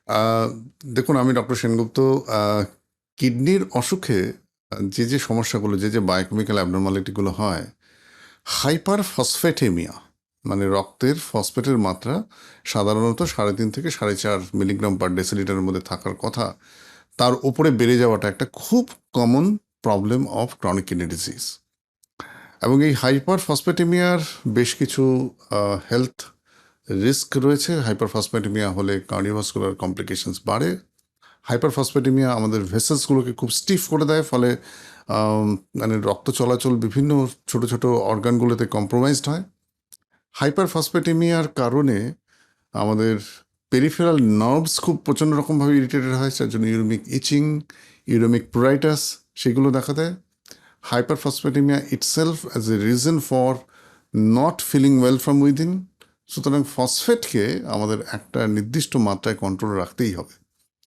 আহ, দেখুন, আমি ডক্টর সেনগুপ্ত। কিডনির অসুখে যে সমস্যাগুলো, যে বায়োকেমিক্যাল অ্যাবনর্মালিটিগুলো হয়, হাইপার ফসফেটেমিয়া মানে রক্তের ফসফেটের মাত্রা সাধারণত 3.5 থেকে 4.5 মিলিগ্রাম পার ডেসিলিটারের মধ্যে থাকার কথা, তার উপরে বেড়ে যাওয়াটা একটা খুব common problem of chronic kidney disease. এবং এই হাইপার ফসফেটেমিয়ার বেশ কিছু হেলথ রিস্ক রয়েছে। হাইপার ফসফেটেমিয়া হলে কার্ডিওভাস্কুলার কমপ্লিকেশনস বাড়ে। হাইপারফসফেটেমিয়া আমাদের ভেসেলসগুলোকে খুব স্টিফ করে দেয়, ফলে মানে রক্ত চলাচল বিভিন্ন ছোট ছোট অর্গানগুলোতে কম্প্রোমাইজড হয়। হাইপারফসফেটেমিয়ার কারণে আমাদের পেরিফেরাল নার্ভস খুব প্রচণ্ড রকমভাবে ইরিটেটেড হয়, যার জন্য ইউরেমিক ইচিং, ইউরেমিক প্রাইটাস সেগুলো দেখা দেয়। Hyperphosphatemia itself as a reason for not feeling well from within. সুতরাং ফসফেটকে আমাদের একটা নির্দিষ্ট মাত্রায় কন্ট্রোল রাখতেই হবে।